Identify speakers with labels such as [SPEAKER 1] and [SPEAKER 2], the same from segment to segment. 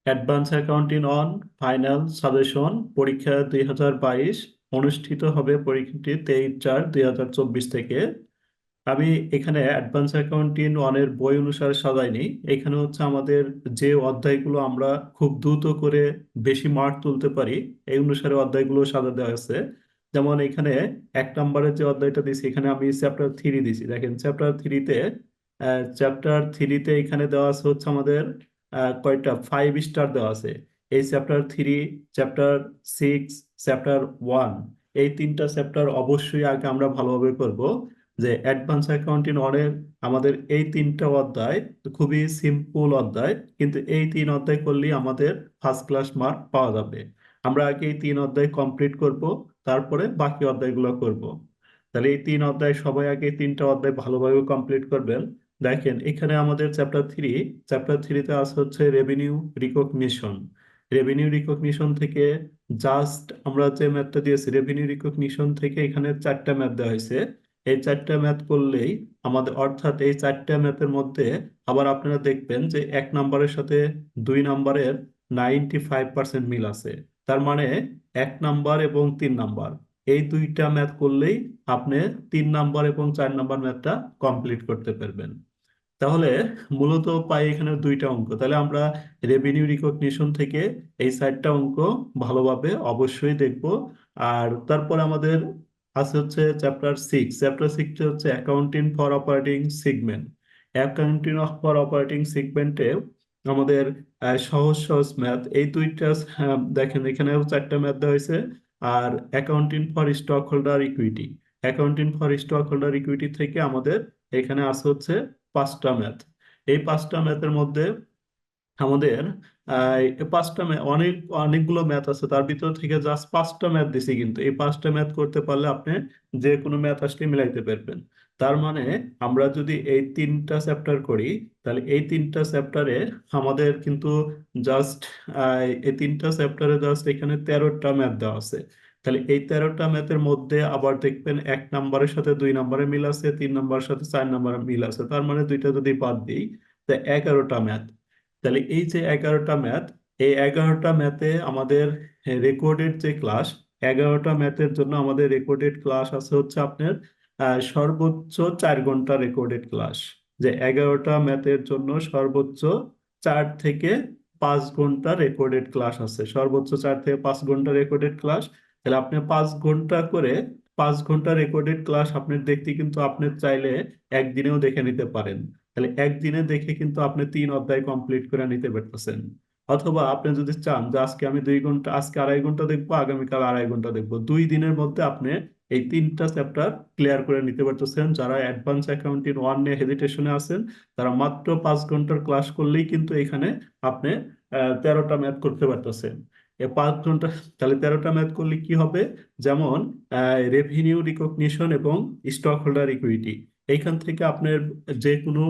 [SPEAKER 1] Advance accounting on final suggestion পরীক্ষা 2022 অনুষ্ঠিত হবে। পরীক্ষাটি 23/4/2024 থেকে। আমি এখানে অ্যাডভান্স অ্যাকাউন্টিং ওয়ানের বই অনুসারে সাজাইনি। এখানে হচ্ছে আমাদের যে অধ্যায়গুলো আমরা খুব দ্রুত করে বেশি মার্ক তুলতে পারি, এই অনুসারে অধ্যায়গুলো সাজা দেওয়া আছে। যেমন এখানে 1 নম্বরের যে অধ্যায়টা দিয়েছি, এখানে আমি চ্যাপ্টার 3 দিয়েছি। দেখেন চ্যাপ্টার থ্রিতে এখানে দেওয়া আছে হচ্ছে আমাদের কয়টা 5 স্টার দেওয়া আছে। এই চ্যাপ্টার 3, চ্যাপ্টার 6, চ্যাপ্টার 1, এই 3টা চ্যাপ্টার অবশ্যই আগে আমরা ভালোভাবে করব। যে অ্যাডভান্স অ্যাকাউন্টিং অনের আমাদের এই 3টা অধ্যায় খুবই সিম্পল অধ্যায়, কিন্তু এই 3 অধ্যায় করলেই আমাদের ফার্স্ট ক্লাস মার্ক পাওয়া যাবে। আমরা আগে এই 3 অধ্যায় কমপ্লিট করব, তারপরে বাকি অধ্যায়গুলো করব। তাহলে এই 3 অধ্যায় সবাই আগে 3টা অধ্যায় ভালোভাবে কমপ্লিট করবেন। দেখেন এখানে আমাদের চ্যাপ্টার 3তে আছে হচ্ছে রেভিনিউ রিকগনিশন। রেভিনিউ রিকগনিশন থেকে জাস্ট আমরা যে ম্যাথটা দিয়েছি, রেভিনিউ রিকগনিশন থেকে এখানে 4টা ম্যাথ দেওয়া হয়েছে। এই 4টা ম্যাথ করলেই আমাদের, অর্থাৎ এই 4টা ম্যাথের মধ্যে আবার আপনারা দেখবেন যে 1 নম্বরের সাথে 2 নম্বরের 95% মিল আছে। তার মানে 1 নম্বর এবং 3 নম্বর, এই 2টা ম্যাথ করলেই আপনি 3 নম্বর এবং 4 নম্বর ম্যাথটা কমপ্লিট করতে পারবেন। তাহলে মূলত পাই এখানে 2টা অঙ্ক। তাহলে আমরা রেভিনিউ রিকগনিশন থেকে এই 4টা অঙ্ক ভালোভাবে অবশ্যই দেখব। আর তারপর আমাদের আছে হচ্ছে চ্যাপ্টার 6 হচ্ছে accounting for operating segment. Accounting for operating সেগমেন্টে আমাদের সহজ সহজ ম্যাথ এই 2টা। দেখেন এখানেও 4টা ম্যাথ দেওয়া হয়েছে। আর accounting for stock holder equity, accounting for stock holder equity থেকে আমাদের এখানে আছে হচ্ছে 5টা ম্যাথ। এই 5টা ম্যাথের মধ্যে আমাদের এই 5টা অনেকগুলো ম্যাথ আছে, তার ভিতর থেকে জাস্ট 5টা ম্যাথ দিছি, কিন্তু এই 5টা ম্যাথ করতে পারলে আপনি যে কোনো ম্যাথ আসলে মিলাইতে পারবেন। তার মানে আমরা যদি এই 3টা চ্যাপ্টার করি, তাহলে এই 3টা চ্যাপ্টারে আমাদের কিন্তু জাস্ট এই 3টা চ্যাপ্টারে জাস্ট এখানে 13টা ম্যাথ দেওয়া আছে। তাহলে এই 13টা ম্যাথের মধ্যে আবার দেখবেন 1 নম্বরের সাথে 2 নম্বরের মিল আছে, 3 নম্বরের সাথে 4 নম্বরের মিল আছে। তার মানে দুইটা যদি বাদ দিই, তা 11টা ম্যাথ। তাহলে এই যে 11টা ম্যাথ, এই 11টা ম্যাথে আমাদের রেকর্ডেড যে ক্লাস, 11টা ম্যাথের জন্য আমাদের রেকর্ডেড ক্লাস আছে হচ্ছে আপনার সর্বোচ্চ 4 ঘন্টা রেকর্ডেড ক্লাস। যে 11টা ম্যাথের জন্য সর্বোচ্চ 4 থেকে 5 ঘন্টা রেকর্ডেড ক্লাস আছে, সর্বোচ্চ 4 থেকে 5 ঘন্টা রেকর্ডেড ক্লাস। তাহলে আপনি 5 ঘন্টা করে 5 ঘন্টা রেকর্ডেড ক্লাস আপনি দেখতে কিন্তু আপনি চাইলে একদিনেও দেখে নিতে পারেন। তাহলে একদিনে দেখে কিন্তু আপনি 3 অধ্যায় কমপ্লিট করে নিতে পারতেছেন। অথবা আপনি যদি চান যে আজকে আমি 2 ঘন্টা, আজকে 2.5 ঘন্টা দেখবো, আগামীকাল 2.5 ঘন্টা দেখবো, 2 দিনের মধ্যে আপনি এই 3টা চ্যাপ্টার ক্লিয়ার করে নিতে পারতেছেন। যারা অ্যাডভান্স অ্যাকাউন্টিং ওয়ান নিয়ে হেজিটেশনে আছেন, তারা মাত্র 5 ঘন্টার ক্লাস করলেই কিন্তু এখানে আপনি 13টা ম্যাথ করতে পারতেছেন। 5 ঘন্টা, তাহলে 13টা ম্যাথ করলে কি হবে? যেমন রেভিনিউ রিকগনিশন এবং স্টক হোল্ডার ইকুইটি, এইখান থেকে আপনার যে কোনো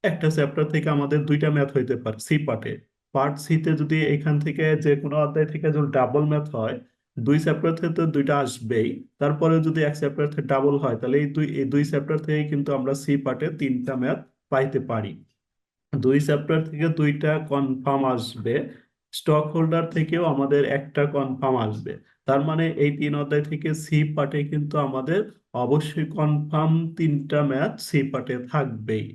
[SPEAKER 1] একটা চ্যাপ্টার থেকে আমাদের 2টা ম্যাথ হইতে পারে সি পার্টে। পার্ট 3-তে যদি এখান থেকে যে কোনো অধ্যায় থেকে যদি ডাবল ম্যাথ হয়, 2 চ্যাপ্টার থেকে তো 2টা আসবেই। তারপরে যদি এক চ্যাপ্টার থেকে ডাবল হয়, তাহলে এই দুই চ্যাপ্টার থেকে কিন্তু আমরা সি পার্টে 3টা ম্যাথ পাইতে পারি। 2 চ্যাপ্টার থেকে 2টা কনফার্ম আসবে। স্টক হোল্ডার থেকেও আমাদের একটা কনফার্ম আসবে। তার মানে এই 3 অধ্যায় থেকে সি পার্টে কিন্তু আমাদের অবশ্যই কনফার্ম 3টা ম্যাথ সি পার্টে থাকবেই।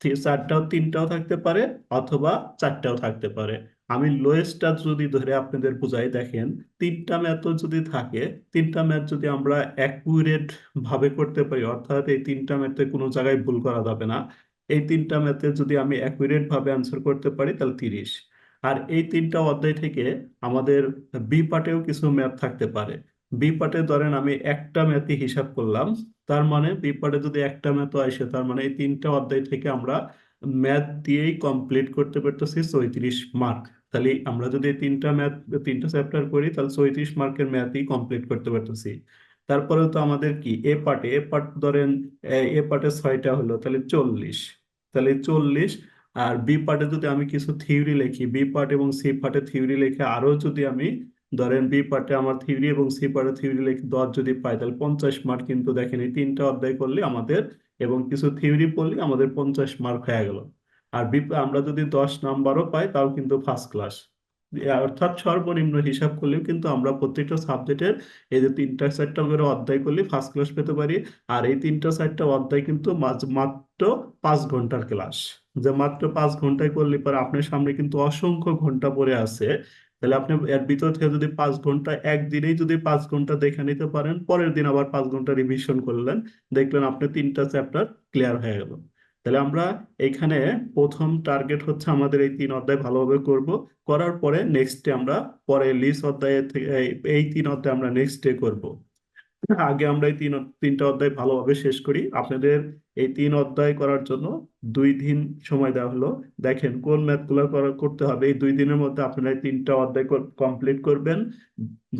[SPEAKER 1] 3টাও থাকতে পারে, অথবা 4টাও থাকতে পারে। আমি লোয়েস্টটা যদি ধরে আপনাদের বুঝাই, দেখেন 3টা ম্যাথও যদি থাকে, 3টা ম্যাথ যদি আমরা অ্যাকুরেট ভাবে করতে পারি, অর্থাৎ এই 3টা ম্যাথে কোনো জায়গায় ভুল করা যাবে না, এই 3টা ম্যাথে যদি আমি অ্যাকুরেট ভাবে অ্যান্সার করতে পারি, তাহলে 30। আর এই 3টা অধ্যায় থেকে আমাদের বি পার্টেও কিছু ম্যাথ থাকতে পারে। বি পার্টে ধরেন আমি একটা ম্যাথই হিসাব করলাম, তার মানে বি পার্টে যদি একটা ম্যাথও আসে, তার মানে এই 3টা অধ্যায় থেকে আমরা ম্যাথ দিয়েই কমপ্লিট করতে পারতেছি 34 মার্ক। তাহলে আমরা যদি এই 3টা চ্যাপ্টার করি, তাহলে 34 মার্কের ম্যাথই কমপ্লিট করতে পারতেছি। তারপরেও তো আমাদের কি এ পার্ট ধরেন, এ পার্টে 6টা হলো, তাহলে 40। তাহলে 40। আর বি পার্টে যদি আমি কিছু থিওরি লিখি, বি পার্ট এবং সি পার্টে থিওরি লিখে আরো যদি আমি ধরেন বি পার্টে আমার থিওরি এবং সি পার্টে থিওরি লিখে 10 যদি পাই, তাহলে 50 মার্ক। কিন্তু দেখেন এই 3টা অধ্যায় করলে আমাদের এবং কিছু থিওরি পড়লে আমাদের 50 মার্ক হয়ে গেল। আর আমরা যদি 10 নাম্বারও পাই, তাও কিন্তু ফার্স্ট ক্লাস। অর্থাৎ সর্বনিম্ন হিসাব করলেও কিন্তু আমরা প্রত্যেকটা সাবজেক্টের এই যে তিনটা চারটা করে অধ্যায় করলে ফার্স্ট ক্লাস পেতে পারি। আর এই তিনটা চারটা অধ্যায় কিন্তু মাত্র 5 ঘন্টার ক্লাস। যে মাত্র 5 ঘন্টায় করলে পরে আপনার সামনে কিন্তু অসংখ্য ঘন্টা পড়ে আছে। তাহলে আপনি এর ভিতর থেকে যদি 5 ঘন্টা একদিনেই যদি 5 ঘন্টা দেখে নিতে পারেন, পরের দিন আবার 5 ঘন্টা রিভিশন করলেন, দেখলেন আপনি তিনটা চ্যাপ্টার ক্লিয়ার হয়ে গেল। তাহলে আমরা এখানে প্রথম টার্গেট হচ্ছে আমাদের এই 3 অধ্যায় ভালোভাবে করব। করার পরে নেক্সট ডে আমরা পরে লিস্ট অধ্যায়ে থেকে এই 3 অধ্যায় আমরা নেক্সট ডে করব। আগে আমরা এই তিনটা অধ্যায় ভালোভাবে শেষ করি। আপনাদের এই 3 অধ্যায় করার জন্য 2 দিন সময় দেওয়া হলো। দেখেন কোন ম্যাথ গুলো করতে হবে। এই 2 দিনের মধ্যে আপনারা এই তিনটা অধ্যায় কমপ্লিট করবেন।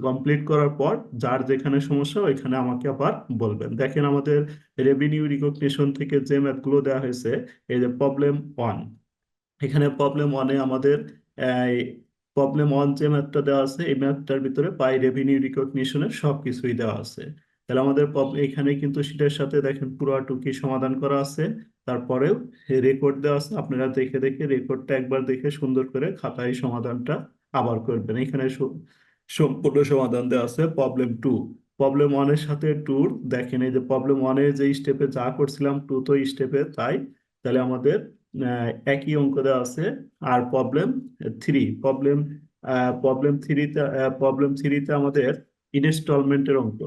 [SPEAKER 1] কমপ্লিট করার পর যার যেখানে সমস্যা ওইখানে আমাকে আবার বলবেন। দেখেন আমাদের রেভিনিউ রিকগনিশন থেকে যে ম্যাথ গুলো দেওয়া হয়েছে, এই যে প্রবলেম 1, এখানে প্রবলেম 1-এ আমাদের প্রবলেম 1 যে ম্যাথটা দেওয়া আছে, এই ম্যাথটার ভিতরে পাই রেভিনিউ রিকগনিশনের সবকিছুই দেওয়া আছে। তাহলে আমাদের এখানে কিন্তু সেটার সাথে দেখেন পুরোটুকি সমাধান করা আছে। তারপরেও রেকর্ড দেওয়া আছে, আপনারা দেখে দেখে রেকর্ডটা একবার দেখে সুন্দর করে খাতায় সমাধানটা আবার করবেন। এখানে সম্পূর্ণ সমাধান দেওয়া আছে প্রবলেম 2। প্রবলেম 1-এর সাথে টুর দেখেন, এই যে প্রবলেম 1-এ যে স্টেপে যা করছিলাম, টু তো স্টেপে তাই। তাহলে আমাদের একই অঙ্ক দেওয়া আছে। আর প্রবলেম থ্রিতে আমাদের ইনস্টলমেন্টের অঙ্ক।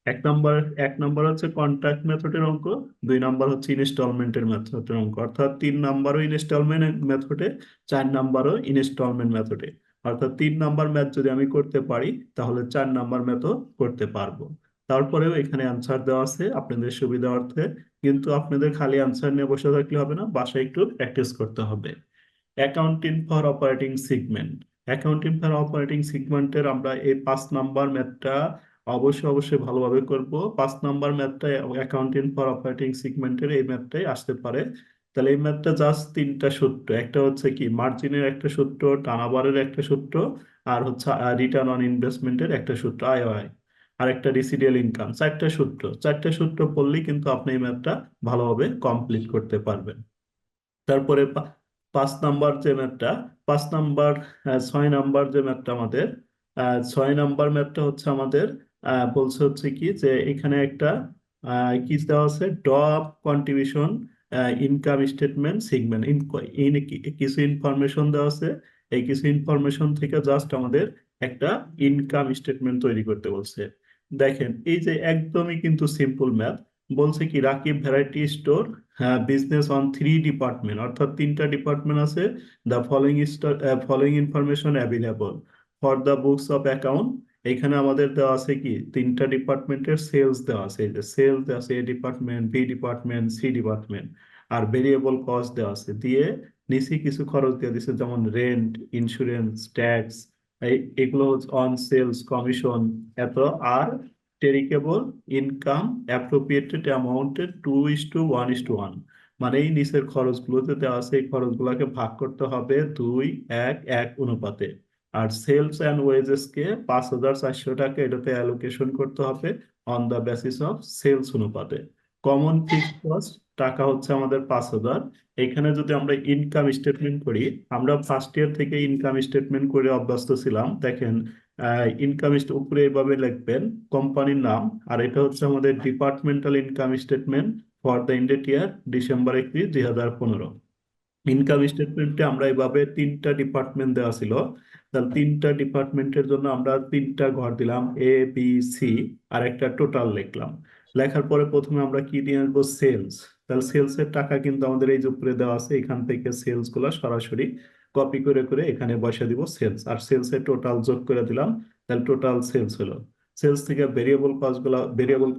[SPEAKER 1] এক নাম্বার এক নাম্বার হচ্ছে কন্ট্রাক্ট মেথডের অঙ্ক, 2 নাম্বার হচ্ছে ইনস্টলমেন্টের মেথডের অঙ্ক। অর্থাৎ 3 নাম্বারও ইনস্টলমেন্ট মেথডে, 4 নাম্বারও ইনস্টলমেন্ট মেথডে। অর্থাৎ 3 নাম্বার ম্যাথ যদি আমি করতে পারি, তাহলে 4 নাম্বার ম্যাথও করতে পারবো। তারপরেও এখানে অ্যান্সার দেওয়া আছে আপনাদের সুবিধার্থে। কিন্তু আপনাদের খালি অ্যান্সার নিয়ে বসে থাকলে হবে না, বাসায় একটু প্র্যাকটিস করতে হবে। Accounting for operating segment. Accounting for operating সেগমেন্টের আমরা এই 5 নাম্বার ম্যাথটা অবশ্যই অবশ্যই ভালোভাবে করব। 5 নাম্বার ম্যাথটা অ্যাকাউন্টিং ফর অপারেটিং সেগমেন্টের এই ম্যাথটাই আসতে পারে। তাহলে এই ম্যাথটা জাস্ট 3টা সূত্র। একটা হচ্ছে কি মার্জিনের একটা সূত্র, টার্নওভারের একটা সূত্র, আর হচ্ছে রিটার্ন অন ইনভেস্টমেন্টের একটা সূত্র, আই আর একটা রেসিডিয়াল ইনকাম। 4টা সূত্র পড়লেই কিন্তু আপনি এই ম্যাথটা ভালোভাবে কমপ্লিট করতে পারবেন। তারপরে 5 নাম্বার যে ম্যাথটা, 5 নাম্বার 6 নাম্বার যে ম্যাথটা আমাদের, 6 নাম্বার ম্যাথটা হচ্ছে আমাদের বলছে হচ্ছে কি যে এখানে একটা কি দেওয়া আছে, drop contribution income statement segment in কিছু ইনফরমেশন দেওয়া আছে। এই কিছু ইনফরমেশন থেকে জাস্ট আমাদের একটা ইনকাম স্টেটমেন্ট তৈরি করতে বলছে। দেখেন এই যে একদমই কিন্তু সিম্পল ম্যাথ। বলছে কি Rakib variety store business on 3 department, অর্থাৎ 3টা ডিপার্টমেন্ট আছে। The following information available for the books of account. এখানে আমাদের দেওয়া আছে কি 3টা ডিপার্টমেন্টের সেলস দেওয়া আছে। এই যে সেলস দেওয়া আছে, A department, B department, C department. আর ভেরিয়েবল কস্ট দেওয়া আছে, দিয়ে নিচে কিছু খরচ দিয়ে দিচ্ছে, যেমন রেন্ট, ইন্স্যুরেন্স, ট্যাক্স, এগুলো হচ্ছে অন সেলস কমিশন এত। আর টেরিকেবল ইনকাম অ্যাপ্রোপ্রিয়েটেড অ্যামাউন্টের 2:1:1, মানে এই নিচের খরচগুলোতে দেওয়া আছে, এই খরচগুলোকে ভাগ করতে হবে 2:1:1 অনুপাতে। আর সেলস অ্যান্ড ওয়েজেস কে 5,400 টাকা এটাতে অ্যালোকেশন করতে হবে on the basis of sales অনুপাতে। কমন ফিক্সড কস্ট টাকা হচ্ছে আমাদের 5,000। এখানে যদি আমরা ইনকাম স্টেটমেন্ট করি, আমরা ফার্স্ট ইয়ার থেকে ইনকাম স্টেটমেন্ট করে অভ্যস্ত ছিলাম। দেখেন ইনকাম উপরে এইভাবে লিখবেন কোম্পানির নাম, আর এটা হচ্ছে আমাদের departmental income statement for the ended year December 31, 2015। Income স্টেটমেন্টে আমরা এভাবে 3টা ডিপার্টমেন্ট দেওয়া ছিল। তাহলে 3টা ডিপার্টমেন্টের জন্য আমরা 3টা ঘর দিলাম, এ বি সি, আর একটা টোটাল লিখলাম। লেখার পরে প্রথমে আমরা কি দিয়ে আসবো, সেলস। তাহলে সেলস এর টাকা কিন্তু আমাদের এই যে উপরে দেওয়া আছে, এখান থেকে সেলস গুলা সরাসরি কপি করে করে এখানে বসে দিব সেলস, আর সেলস এর টোটাল যোগ করে দিলাম। তাহলে টোটাল সেলস হলো। সেলস থেকে ভেরিয়েবল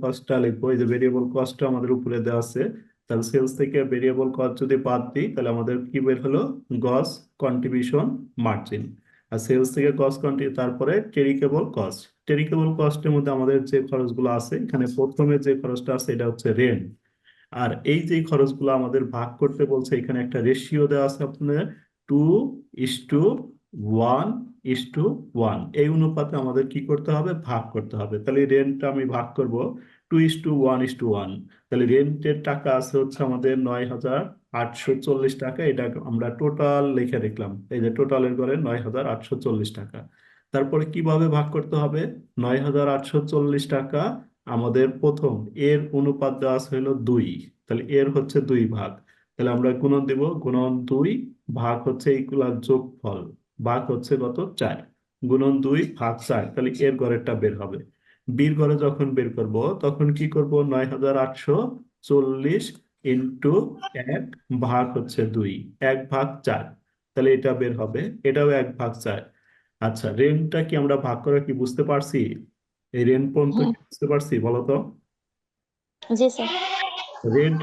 [SPEAKER 1] কস্টটা লিখবো, এই যে ভেরিয়েবল কস্টটা আমাদের উপরে দেওয়া আছে। তাহলে সেলস থেকে ভেরিয়েবল কস্ট যদি বাদ দিই, তাহলে আমাদের কি বের হলো, গস কন্ট্রিবিউশন মার্জিন। আর সেলস থেকে গস কন্ট্রি, তারপরে টেরিকেবল কস্টের মধ্যে আমাদের যে খরচগুলো আছে, এখানে প্রথমে যে খরচটা আছে এটা হচ্ছে রেন্ট। আর এই যে খরচগুলো আমাদের ভাগ করতে বলছে, এখানে একটা রেশিও দেওয়া আছে আপনার, 2:1:1, এই অনুপাতে আমাদের কি করতে হবে, ভাগ করতে হবে। তাহলে রেন্টটা আমি ভাগ করব 2:1:1। তাহলে রেন্টের টাকা আছে হচ্ছে আমাদের 9,000 9,840 টাকা, এটা আমরা টোটাল লিখে রাখলাম। এই যে টোটালের ঘরে 9,840 টাকা। তারপরে কিভাবে ভাগ করতে হবে? 9,840 টাকা আমাদের প্রথম এর অনুপাত দেওয়া আছে হলো 2, তাহলে এর হচ্ছে 2 ভাগ। তাহলে আমরা গুণন দিব, গুণন 2 ভাগ হচ্ছে এইগুলার যোগফল, ভাগ হচ্ছে কত? 4। গুণন 2 ভাগ 4, তাহলে এর ঘরেরটা বের হবে। বির ঘরে যখন বের করব তখন কি করব? 9,840 ইন্টু 1 ভাগ হচ্ছে 2, 1/4। তাহলে এটা বের হবে, এটাও 1/4। আচ্ছা, রেন্টটা কি আমরা ভাগ করে কি বুঝতে পারছি? এই রেন্ট পর্যন্ত
[SPEAKER 2] হুম।
[SPEAKER 1] কি বুঝতে পারছি বলো তো?
[SPEAKER 2] জি স্যার।
[SPEAKER 1] রেন্ট,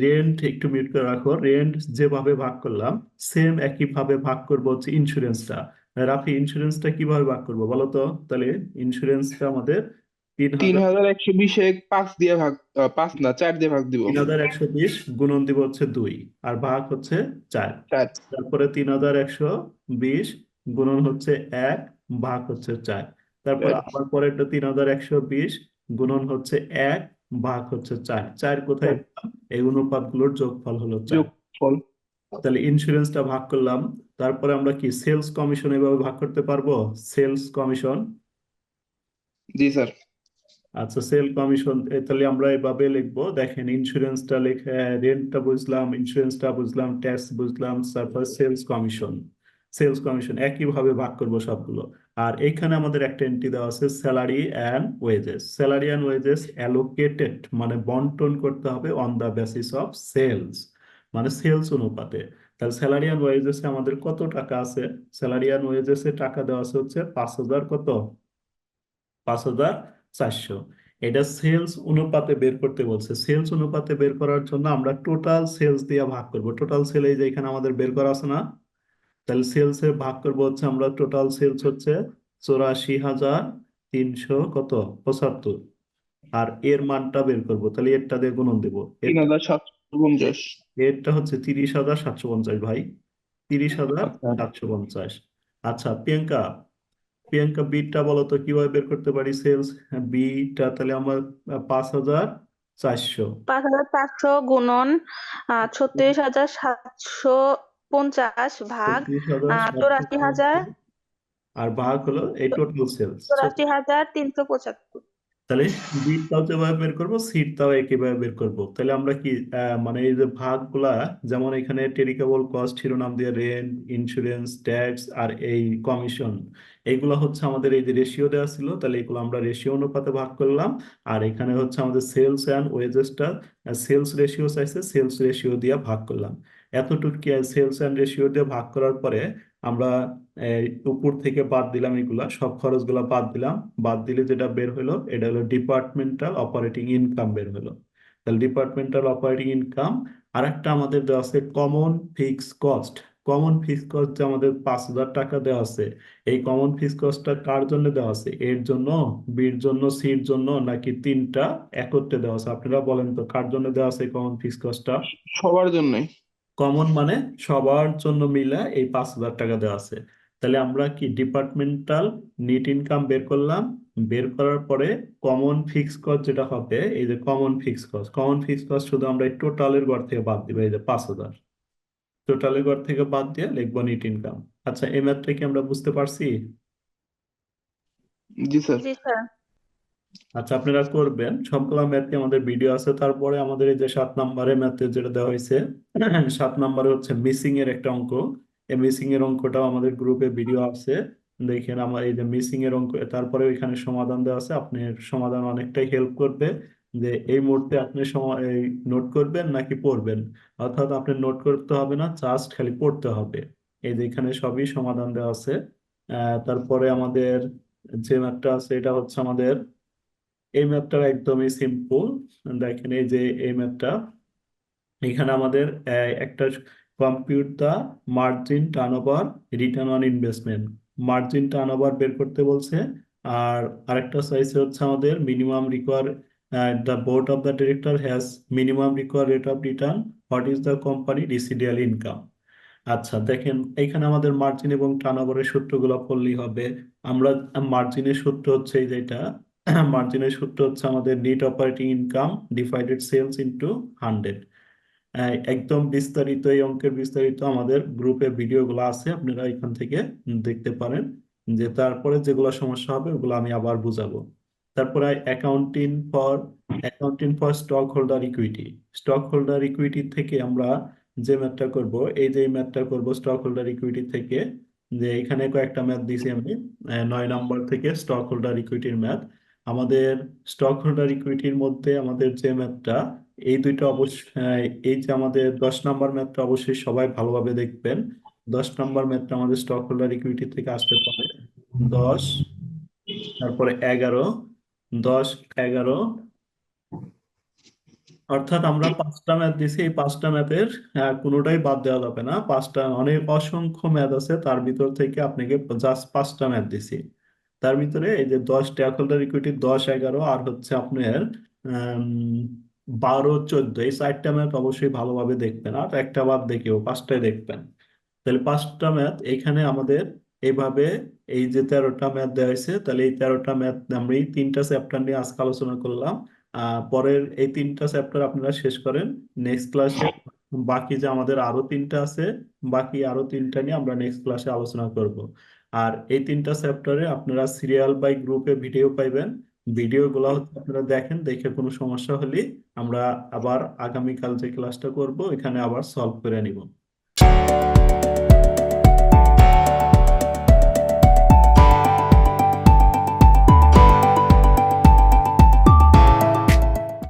[SPEAKER 1] রেন্ট একটু মিউট করে রাখো। রেন্ট যেভাবে ভাগ করলাম সেম একই ভাবে ভাগ করবো হচ্ছে ইন্স্যুরেন্সটা। রাফি, ইন্স্যুরেন্সটা কিভাবে ভাগ করবো বলো তো? তাহলে ইন্স্যুরেন্সটা আমাদের তিন
[SPEAKER 2] তিন
[SPEAKER 1] হাজার
[SPEAKER 2] হাজার একশো বিশে 5 দিয়ে ভাগ, 5 না 4 দিয়ে ভাগ দিব।
[SPEAKER 1] 3,120 গুণন দিব হচ্ছে 2, আর ভাগ হচ্ছে 4।
[SPEAKER 2] 4।
[SPEAKER 1] তারপরে 3,120 গুণন হচ্ছে 1, ভাগ হচ্ছে 4। তারপর আবার পরেরটা 3,120 গুণন হচ্ছে 1, ভাগ হচ্ছে 4। 4 কোথায়
[SPEAKER 2] 4
[SPEAKER 1] পেলাম? এই অনুপাতগুলোর যোগফল হলো 4।
[SPEAKER 2] যোগফল।
[SPEAKER 1] তাহলে ইন্স্যুরেন্সটা ভাগ করলাম। তারপরে আমরা কি সেলস কমিশন এভাবে ভাগ করতে পারবো? Sales commission.
[SPEAKER 2] জি স্যার।
[SPEAKER 1] আচ্ছা, সেল কমিশন তাহলে আমরা এভাবে লিখবো, দেখেন ইন্স্যুরেন্সটা লিখে, রেন্টটা বুঝলাম, ইন্স্যুরেন্সটা বুঝলাম, ট্যাক্স বুঝলাম, তারপর সেলস কমিশন। সেলস কমিশন একইভাবে ভাগ করব সবগুলো। আর এখানে আমাদের একটা এন্ট্রি দেওয়া আছে salary and wages. Salary and wages allocated মানে বন্টন করতে হবে on the basis of sales, মানে সেলস অনুপাতে। তাহলে স্যালারি অ্যান্ড ওয়েজেস আমাদের কত টাকা আছে? স্যালারি অ্যান্ড ওয়েজেস এর টাকা দেওয়া আছে হচ্ছে 5,000, কত? 5,400। এটা সেলস অনুপাতে বের করতে বলছে। সেলস অনুপাতে বের করার জন্য আমরা টোটাল সেলস দিয়ে ভাগ করব। টোটাল সেল এই যে এখানে আমাদের বের করা আছে না? তাহলে সেলস এর ভাগ করব হচ্ছে, আমরা টোটাল সেলস হচ্ছে 84,300 কত? 75। আর এর মানটা বের করব, তাহলে এরটা দিয়ে গুণন দেবো।
[SPEAKER 2] তিন হাজার সাতশো পঞ্চাশ
[SPEAKER 1] এরটা হচ্ছে 30,750 ভাই, তিরিশ হাজার
[SPEAKER 2] আচ্ছা।
[SPEAKER 1] সাতশো পঞ্চাশ আচ্ছা প্রিয়াঙ্কা, প্রিয়াঙ্কা বিটা বলো তো কিভাবে বের করতে পারি সেলস বিটা? তাহলে আমার 5,400,
[SPEAKER 3] 5,400 গুণন 36,750 ভাগ
[SPEAKER 1] 36,750,
[SPEAKER 3] 84,000,
[SPEAKER 1] আর ভাগ হলো এই টোটাল সেলস।
[SPEAKER 3] 84,375।
[SPEAKER 1] তাহলে বিটটাও যেভাবে বের করবো সিটটাও একইভাবে বের করবো। তাহলে আমরা কি মানে এই যে ভাগগুলা, যেমন এখানে টেরিকেবল কস্ট শিরোনাম দিয়ে রেন্ট, ইন্স্যুরেন্স, ট্যাক্স আর এই কমিশন, এইগুলো হচ্ছে আমাদের এই যে রেশিও দেওয়া ছিল, তাহলে এগুলো আমরা রেশিও অনুপাতে ভাগ করলাম। আর এখানে হচ্ছে আমাদের সেলস অ্যান্ড ওয়েজেসটা, সেলস রেশিও চাইছে, সেলস রেশিও দিয়ে ভাগ করলাম। এতটুকু কি সেলস অ্যান্ড রেশিও দিয়ে ভাগ করার পরে আমরা এই উপর থেকে বাদ দিলাম, এগুলা সব খরচগুলা বাদ দিলাম। বাদ দিলে যেটা বের হলো এটা হলো ডিপার্টমেন্টাল অপারেটিং ইনকাম বের হলো। তাহলে ডিপার্টমেন্টাল অপারেটিং ইনকাম। আর একটা আমাদের দেওয়া আছে common fix cost. Common fix cost যে আমাদের 5,000 টাকা দেওয়া আছে, এই কমন ফিক্স কস্টটা কার জন্য দেওয়া আছে? এর জন্য, বির জন্য, সির জন্য, নাকি তিনটা একত্রে দেওয়া আছে? আপনারা বলেন তো কার জন্য দেওয়া আছে কমন ফিক্স কস্টটা?
[SPEAKER 2] সবার জন্যই।
[SPEAKER 1] কমন মানে সবার জন্য মিলে এই 5,000 টাকা দেওয়া আছে। তাহলে আমরা কি ডিপার্টমেন্টাল নেট ইনকাম বের করলাম। বের করার পরে কমন ফিক্স কস্ট যেটা হবে, এই যে common fix cost, common fix cost শুধু আমরা এই টোটালের ঘর থেকে বাদ দিব, এই যে 5,000 টোটালের ঘর থেকে বাদ দিয়ে লিখবো নেট ইনকাম। আচ্ছা, এই ম্যাথটা কি আমরা বুঝতে পারছি?
[SPEAKER 2] জি স্যার।
[SPEAKER 3] জি স্যার।
[SPEAKER 1] আচ্ছা, আপনারা করবেন সবগুলা ম্যাথে, আমাদের ভিডিও আছে। তারপরে আমাদের এই যে 7 নম্বরের ম্যাথে যেটা দেওয়া হয়েছে, 7 নম্বরে হচ্ছে মিসিং এর একটা অঙ্ক। এই মিসিং এর অঙ্কটাও আমাদের গ্রুপে ভিডিও আছে, দেখেন আমার এই যে মিসিং এর অঙ্ক। তারপরে এখানে সমাধান দেওয়া আছে, আপনি সমাধান অনেকটাই হেল্প করবে। যে এই মুহূর্তে আপনি এই নোট করবেন নাকি পড়বেন, অর্থাৎ আপনি নোট করতে হবে না, জাস্ট খালি পড়তে হবে। এই যে এখানে সবই সমাধান দেওয়া আছে। তারপরে আমাদের যে ম্যাথটা আছে এটা হচ্ছে আমাদের, এই ম্যাথটা একদমই সিম্পল। দেখেন এই যে এই ম্যাথটা, এখানে আমাদের একটা compute the margin turnover return on investment, margin turnover বের করতে বলছে। আর আরেকটা চাইছে হচ্ছে আমাদের minimum require, the board of the director has minimum require rate of return, what is the company residual income. আচ্ছা দেখেন, এখানে আমাদের মার্জিন এবং টার্নওভারের সূত্রগুলো পড়লেই হবে। আমরা মার্জিনের সূত্র হচ্ছে এই যেটা, মার্জিনের সূত্র হচ্ছে আমাদের net operating income divided sales into 100। একদম বিস্তারিত এই অঙ্কের বিস্তারিত আমাদের গ্রুপে ভিডিওগুলো আছে, আপনারা এখান থেকে দেখতে পারেন। যে তারপরে যেগুলো সমস্যা হবে ওগুলো আমি আবার বুঝাবো। তারপরে accounting for stock holder equity. Stock holder equity থেকে আমরা যে ম্যাথটা করব, এই যে ম্যাথটা করব স্টক হোল্ডার ইকুইটি থেকে, যে এখানে কয়েকটা ম্যাথ দিয়েছি আমি 9 নম্বর থেকে স্টক হোল্ডার ইকুইটির ম্যাথ। আমাদের স্টক হোল্ডার ইকুইটির মধ্যে আমাদের যে ম্যাথটা, এই দুইটা অবশ্যই, এই যে আমাদের 10 নম্বর ম্যাথটা অবশ্যই সবাই ভালোভাবে দেখবেন। 10 নম্বর ম্যাথটা আমাদের স্টক হোল্ডার ইকুইটি থেকে আসতে পারে 10, তারপরে 11, 10, 11, অর্থাৎ আমরা 5টা ম্যাথ দিছি। এই 5টা ম্যাথের কোনোটাই বাদ দেওয়া যাবে না। 5টা অনেক অসংখ্য ম্যাথ আছে, তার ভিতর থেকে আপনাকে জাস্ট 5টা ম্যাথ দিছি। তার ভিতরে এই যে 10 স্টেক হোল্ডার ইকুইটি, 10, 11 আর হচ্ছে আপনার 12, 14, এই 4টা ম্যাথ অবশ্যই ভালোভাবে দেখবেন, আর একটা বাদ দেখেও 5টাই দেখবেন। তাহলে 5টা ম্যাথ এখানে আমাদের এইভাবে, এই যে 13টা ম্যাথ দেওয়া হয়েছে, তাহলে এই 13টা ম্যাথ আমরা এই 3টা চ্যাপ্টার নিয়ে আজকে আলোচনা করলাম। পরের এই 3টা চ্যাপ্টার আপনারা শেষ করেন নেক্সট ক্লাসে। বাকি যে আমাদের আরো 3টা আছে, বাকি আরো 3টা নিয়ে আমরা নেক্সট ক্লাসে আলোচনা করব। আর এই 3টা চ্যাপ্টারে আপনারা সিরিয়াল বাই গ্রুপে ভিডিও পাইবেন। ভিডিওগুলো হচ্ছে আপনারা দেখেন, দেখে কোনো সমস্যা হলে আমরা আবার আগামীকাল যে ক্লাসটা করব এখানে আবার সলভ করে নিব।